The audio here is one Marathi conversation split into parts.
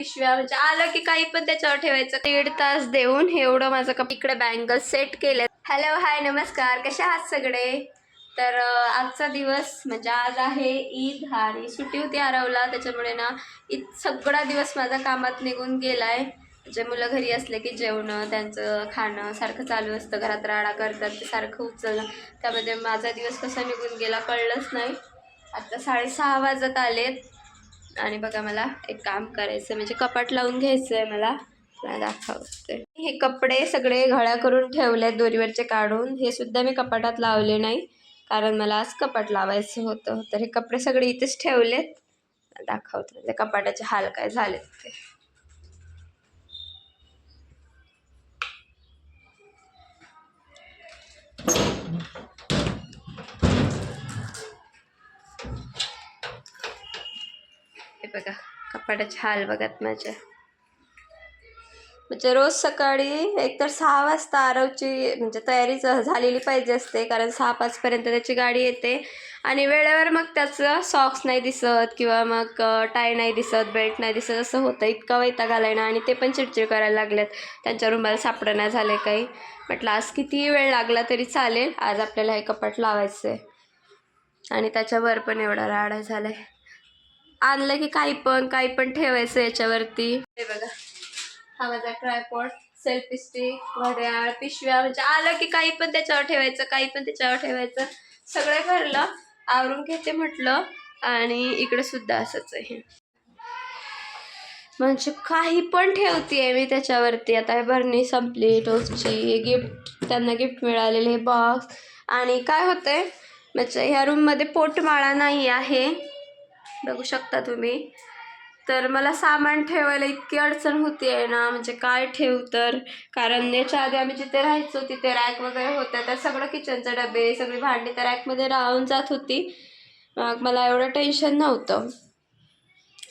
पिशव्या म्हणजे आलं की काही पण त्याच्यावर ठेवायचं. 1.5 तास देऊन एवढं माझं इकडे बँगल सेट केले. हॅलो हाय नमस्कार, कसे आहात सगळे. तर आजचा दिवस म्हणजे आज आहे ईद आणि सुट्टी होती आरवला, त्याच्यामुळे ना सगळा दिवस माझा कामात निघून गेलाय. म्हणजे मुलं घरी असले की जेवणं त्यांचं खाणं सारखं चालू असतं, घरात राडा करतात ते सारखं उचलणं, त्यामध्ये माझा दिवस कसा निघून गेला कळलंच नाही. आता 6:30 वाजत आलेत आणि बघा मला एक काम करायचं म्हणजे कपाट लावून घ्यायचं आहे. मला दाखवते. हे कपडे सगळे घड्या करून ठेवलेत दोरीवरचे काढून, हे सुद्धा मी कपाटात लावले नाही कारण मला आज कपाट लावायचं होतं. तर हे कपडे सगळे इथेच ठेवलेत, दाखवते म्हणजे कपाटाचे हाल काय झालेत ते. हे बघा कपाटाचे हाल बघत माझ्या. म्हणजे रोज सकाळी एकतर 6 वाजता आरवची म्हणजे तयारी झालेली पाहिजे असते, कारण 6-5 पर्यंत त्याची गाडी येते आणि वेळेवर मग त्याचं सॉक्स नाही दिसत किंवा मग टाय नाही दिसत, बेल्ट नाही दिसत, असं होतं. इतका वैताग आलाय ना. आणि ते पण चिडचिड करायला लागलेत, त्यांच्या रुमाला सापडं नाही झाले काही. म्हटलं आज कितीही वेळ लागला तरी चालेल, आज आपल्याला हे कपाट लावायचं आहे. आणि त्याच्यावर पण एवढा राडा झालाय. आणलं की काही पण ठेवायचं याच्यावरती. हे बघा हा माझा ट्रायपॉड, सेल्फी स्टिक, घड्याळ, पिशव्या म्हणजे आलं की काही पण त्याच्यावर ठेवायचं, काही पण त्याच्यावर ठेवायचं. सगळे भरलं, आवरून घेते म्हटलं. आणि इकडे सुद्धा असंच आहे, म्हणजे काही पण ठेवतेय मी त्याच्यावरती. आता हे भरणी संपली टोस्टची, गिफ्ट त्यांना गिफ्ट मिळालेले हे बॉक्स. आणि काय होतंय म्हणजे ह्या रूममध्ये पोटमाळा नाही आहे, बघू शकता तुम्ही. तर मला सामान ठेवायला इतकी अडचण होती आहे ना, म्हणजे काय ठेवू तर. कारण याच्या आधी आम्ही जिथे राहायचो तिथे रॅक वगैरे होत्या, तर सगळं किचनचे डबे सगळी भांडी त्या रॅकमध्ये राहून जात होती. मग मला एवढं टेन्शन नव्हतं.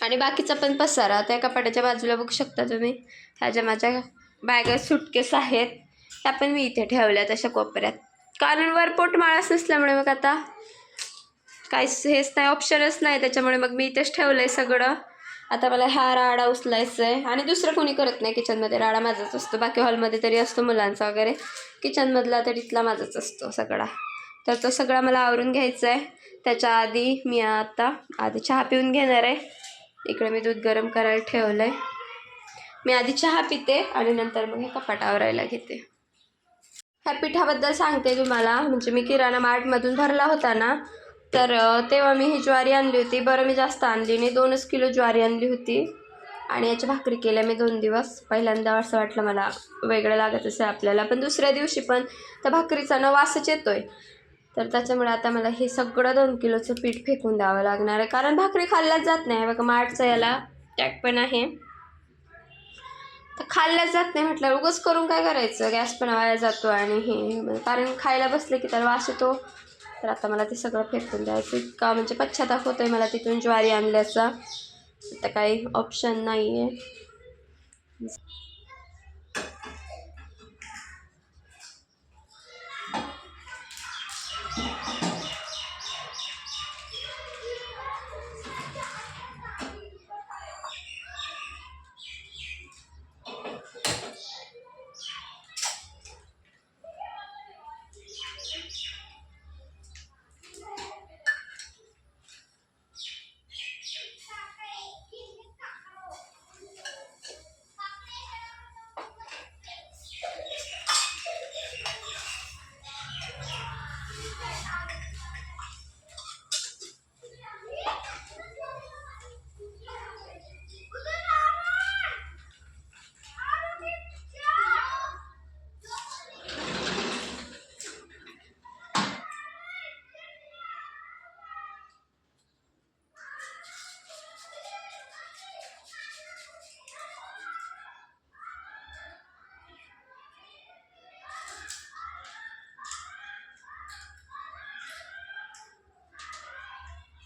आणि बाकीचा पण पसारा त्या कपाटाच्या बाजूला बघू शकता तुम्ही. ह्या ज्या माझ्या बॅग सुटकेस आहेत त्या पण मी इथे ठेवल्या तशा कोपऱ्यात, कारण वर पोटमाळाच नसल्यामुळे मग आता काहीच हेच नाही, ऑप्शनच नाही, त्याच्यामुळे मग मी इथेच ठेवलं आहे सगळं. आता मला हा राडा उचलायचा आहे. आणि दुसरं कोणी करत नाही किचनमध्ये, राडा माझाच असतो. बाकी हॉलमध्ये तरी असतो मुलांचा वगैरे, किचनमधला तर इथला माझाच असतो सगळा. तर तो सगळा मला आवरून घ्यायचा आहे. त्याच्या आधी मी आता चहा पिऊन घेणार आहे. इकडे मी दूध गरम करायला ठेवलं आहे. मी आधी चहा पिते आणि नंतर मग हे कपाट आवरायला घेते. ह्या पिठाबद्दल सांगते तुम्हाला. म्हणजे मी किराणा मार्टमधून भरला होता ना, तर तेव्हा मी ही ज्वारी आणली होती. बरं मी जास्त आणली नाही, 2च किलो ज्वारी आणली होती. आणि याच्या भाकरी केल्या मी 2 दिवस. पहिल्यांदा असं वाटलं मला वेगळं लागत असेल आपल्याला, पण दुसऱ्या दिवशी पण त्या भाकरीचा न वासच येतोय. तर त्याच्यामुळे आता मला हे सगळं 2 किलोचं पीठ फेकून द्यावं लागणार आहे, कारण भाकरी खाल्ल्याच जात नाही. बघा मार्टचं याला टॅग पण आहे, तर खाल्ल्याच जात नाही. म्हटलं उगाच करून काय करायचं, गॅस पण वाया जातो. आणि हे कारण खायला बसले की त्याला वास येतो. तर आता मला ते सगळं फेकून द्यायचं. इतका म्हणजे पश्चाताप होतोय मला तिथून ज्वारी आणल्याचा. आता काही ऑप्शन नाही आहे.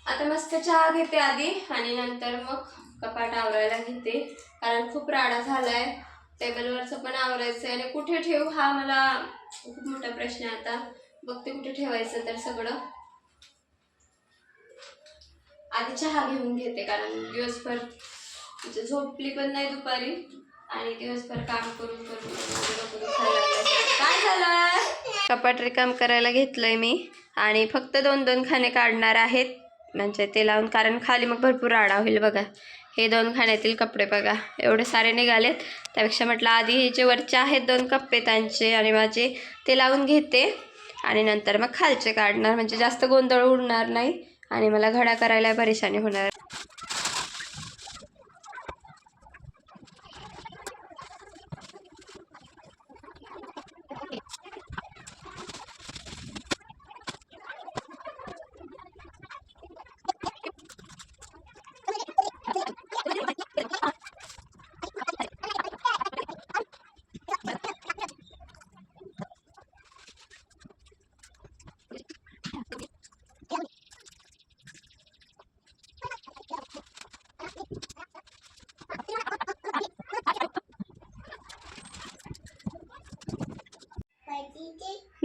आता मस्त चहा घेते आधी आणि नंतर मग कपाट आवरायला घेते, कारण खूप राडा झालाय. टेबलवरचं पण आवरायचं आहे आणि कुठे ठेवू हा मला खूप मोठा प्रश्न आहे. आता बघते कुठे ठेवायचं तर सगळं. आधी चहा घेऊन घेते, कारण दिवसभर म्हणजे झोपली पण नाही दुपारी आणि दिवसभर काम करून करून माझं डोकं दुखायला लागलं. काय झालं? कपाट रिकाम करायला घेतलंय मी आणि फक्त 2-2 खाने काढणार आहेत म्हणजे ते लावून, कारण खाली मग भरपूर राडा होईल. बघा हे 2 खाण्यातील कपडे बघा एवढे सारे निघालेत. त्यापेक्षा म्हटलं आधी हे जे वरचे आहेत 2 कप्पे त्यांचे आणि माझे ते लावून घेते आणि नंतर मग खालचे काढणार, म्हणजे जास्त गोंधळ उडणार नाही आणि मला घडा करायला परेशानी होणार.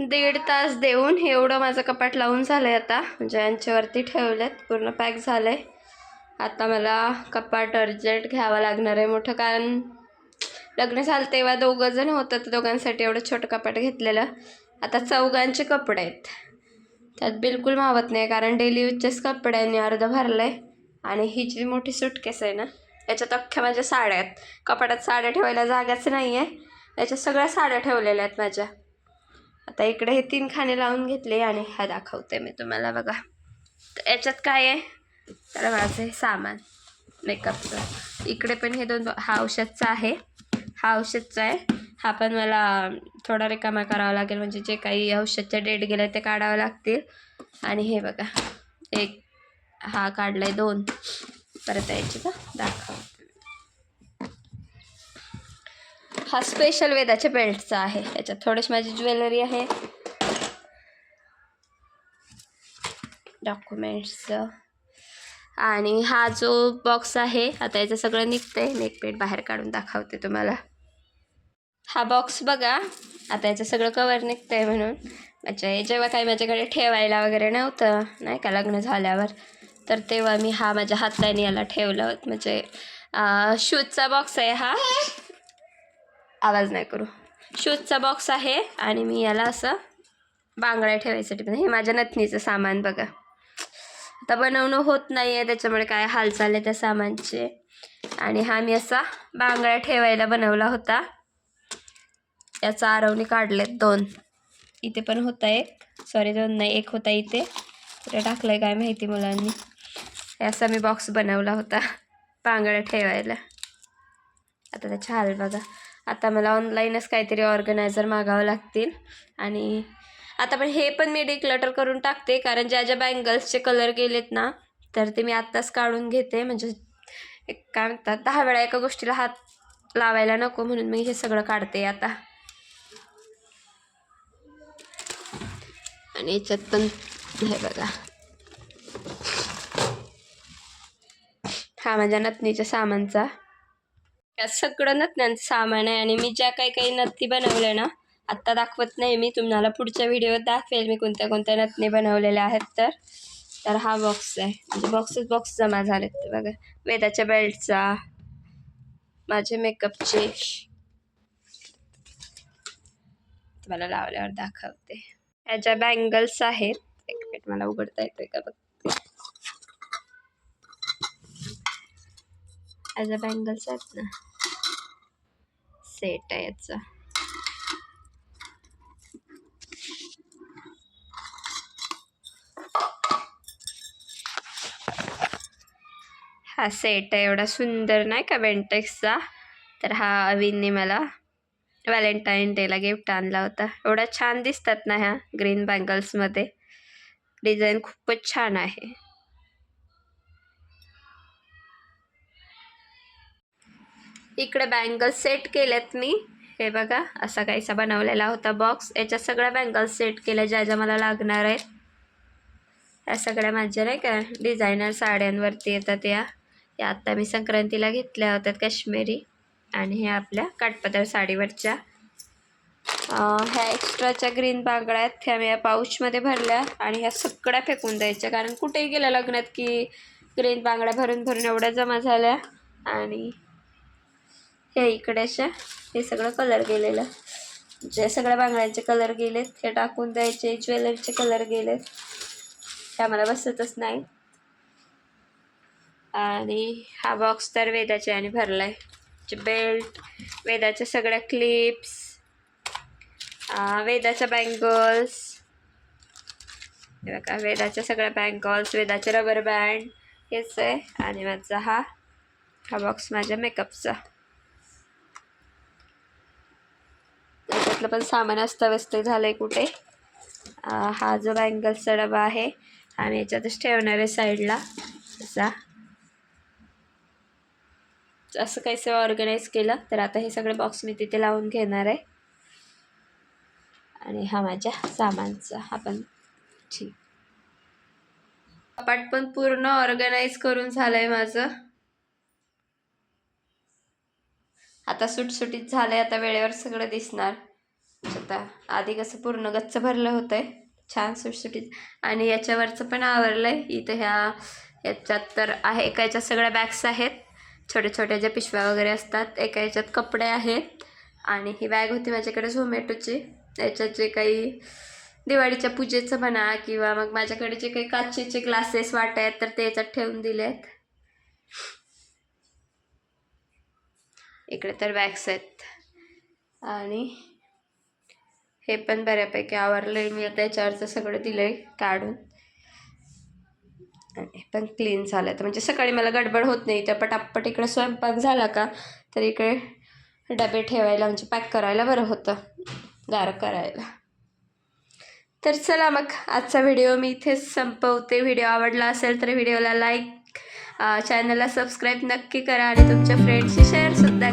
दीड तास देऊन एवढं माझं कपाट लावून झालंय आता, म्हणजे यांच्यावरती ठेवलेत, पूर्ण पॅक झालंय. आता मला कपाट अर्जंट घ्यावं लागणार आहे मोठं, कारण लग्न झालं तेव्हा 2 जण होतं तर दोघांसाठी एवढं छोटं कपाट घेतलेलं. आता 4घांचे कपडे आहेत, त्यात बिलकुल मावत नाही कारण डेली यूजचेच कपड्यांनी अर्ध भरलंय. आणि ही जी मोठी सुटकेस आहे ना याच्यात अख्ख्या माझ्या साड्या आहेत. कपाटात साड्या ठेवायला जागाच नाही आहे, याच्यात सगळ्या साड्या ठेवलेल्या आहेत माझ्या. आता इकडे हे 3 खाने लावून घेतले आणि हा दाखवते मी तुम्हाला. बघा तर याच्यात काय आहे तर माझं हे सामान मेकअपचं. इकडे पण हे 2, हा औषधचा आहे, हा औषधचा आहे. हा पण मला थोडा रिकामा करावा लागेल, म्हणजे जे काही औषधच्या डेट गेले ते काढावं लागतील. आणि हे बघा एक हा काढलाय 2 परत यायचे का दाखव. हा स्पेशल वेदाच्या बेल्टचा आहे, याच्यात थोडीशी माझी ज्वेलरी आहे, डॉक्युमेंट्सचं. आणि हा जो बॉक्स आहे आता याचं सगळं निघतंय, नेकपेट बाहेर काढून दाखवते तुम्हाला. हा बॉक्स बघा आता याचं सगळं कवर निघतंय म्हणून, म्हणजे जेव्हा काही माझ्याकडे ठेवायला वगैरे नव्हतं नाही का लग्न झाल्यावर, तर तेव्हा मी हा माझ्या हाताने याला ठेवलं होतं. म्हणजे शूजचा बॉक्स आहे हा, आवाज नाही करू, शूजचा बॉक्स आहे आणि मी याला असं बांगड्या ठेवायसाठी पण. हे माझ्या नथनीचं सामान बघा, आता बनवणं होत नाही आहे त्याच्यामुळे काय हालचाल आहे त्या सामानचे. आणि हा मी असा बांगड्या ठेवायला बनवला होता, याचा आरवणी काढलेत 2. इथे पण होता एक, सॉरी 2 नाही 1 होता इथे, कुठे टाकलं आहे काय माहिती मुलांनी. असा मी बॉक्स बनवला होता बांगड्या ठेवायला. आता त्याची हाल बघा. आता मला ऑनलाईनच काहीतरी ऑर्गनायझर मागावं लागतील. आणि आता पण हे पण मी डिक्लटर करून टाकते, कारण ज्या ज्या बँगल्सचे कलर गेलेत ना तर ते मी आत्ताच काढून घेते, म्हणजे एक काय म्हणतात 10 वेळा एका गोष्टीला हात लावायला नको, म्हणून मी हे सगळं काढते आता. आणि याच्यात पण हे बघा हा माझ्या नथनीच्या सामानचा, यात सगळं नथण्यांचं सामान आहे. आणि मी ज्या काही नथी बनवल्या ना आत्ता दाखवत नाही मी, तुम्हाला पुढच्या व्हिडिओत दाखवेल मी कोणत्या कोणत्या नथनी बनवलेल्या आहेत. तर हा बॉक्स आहे, म्हणजे बॉक्स जमा झालेत ते बघा. वेदाच्या बेल्टचा, माझे मेकअपचे, तुम्हाला लावल्यावर दाखवते. ह्याच्या बँगल्स आहेत, एक मिनिट मला उघडता येतोय का बघते. ह्याच्या बँगल्स आहेत ना, सेट आहे याचा. हा सेट आहे एवढा सुंदर नाही का बेंटेक्सचा. तर हा अविनने मला व्हॅलेंटाईन डेला गिफ्ट आणला होता. एवढा छान दिसतात ना ह्या ग्रीन बँगल्समध्ये, डिझाईन खूपच छान आहे. इकडे बँगल्स सेट केल्यात मी, हे बघा असा काहीसा बनवलेला होता बॉक्स. याच्यात सगळ्या बँगल्स सेट केल्या ज्या ज्या मला लागणार आहेत. ह्या सगळ्या माझ्या नाही का डिझायनर साड्यांवरती येतात या आत्ता मी संक्रांतीला घेतल्या होत्या काश्मीरी, आणि ह्या आपल्या काठपदर साडीवरच्या. ह्या एक्स्ट्राच्या ग्रीन बांगड्या आहेत, ह्या मी या पाऊचमध्ये भरल्या आणि ह्या सगळ्या फेकून द्यायच्या, कारण कुठेही गेल्या लग्नात की ग्रीन बांगड्या भरून भरून एवढ्या जमा झाल्या आणि हे इकडे हे सगळं कलर गेलेलं, जे सगळ्या बांगड्यांचे कलर गेलेत हे टाकून द्यायचे, ज्वेलरीचे कलर गेलेत, हे आम्हाला बसतच नाही. आणि हा बॉक्स तर वेदाचे आणि भरलाय, बेल्ट, वेदाच्या सगळ्या क्लिप्स, वेदाच्या बँगल्स, हे बघा वेदाच्या सगळ्या बँगल्स, वेदाचे रबर बँड हेच आहे. आणि माझा हा बॉक्स माझ्या मेकअपचा, याच्यातलं पण सामान अस्ताव्यस्त झालंय कुठे. हा जो बँगल्सचा डबा आहे आणि याच्यातच ठेवणार आहे साईडला, असं काहीसं ऑर्गनाईज केलं. तर आता हे सगळे बॉक्स मी तिथे लावून घेणार आहे. आणि हा माझ्या सामानचा हा पण ठीक. कपाट पण पूर्ण ऑर्गनाईज करून झालंय माझं. आता सुटसुटीत झालंय, आता वेळेवर सगळं दिसणार. आता आधी कसं पूर्ण गच्च भरलं होतंय, छान सुटसुटीत. आणि याच्यावरचं पण आवरलंय. इथं याच्यात तर आहे, एका याच्यात सगळ्या बॅग्स आहेत, छोट्या छोट्या ज्या पिशव्या वगैरे असतात. एका याच्यात कपडे आहेत. आणि ही बॅग होती माझ्याकडे झोमॅटोची, त्याच्यात जे काही दिवाळीच्या पूजेचं म्हणा किंवा मग माझ्याकडे जे काही काचेचे ग्लासेस वाटे आहेत तर ते याच्यात ठेवून दिलेत. इकडे तर बॅग्स आहेत. आणि हे पण बऱ्यापैकी आवरलंय मी. आता याच्यावरचं सगळं दिलंय काढून आणि हे पण क्लीन झालं. तर म्हणजे सकाळी मला गडबड होत नाही, तर पटापट इकडे स्वयंपाक झाला का तर इकडे डबे ठेवायला म्हणजे पॅक करायला बरं होतं, गार करायला. तर चला मग आजचा व्हिडिओ मी इथेच संपवते. व्हिडिओ आवडला असेल तर व्हिडिओला लाईक, चॅनलला सबस्क्राईब नक्की करा आणि तुमच्या फ्रेंड्सशी शेअरसुद्धा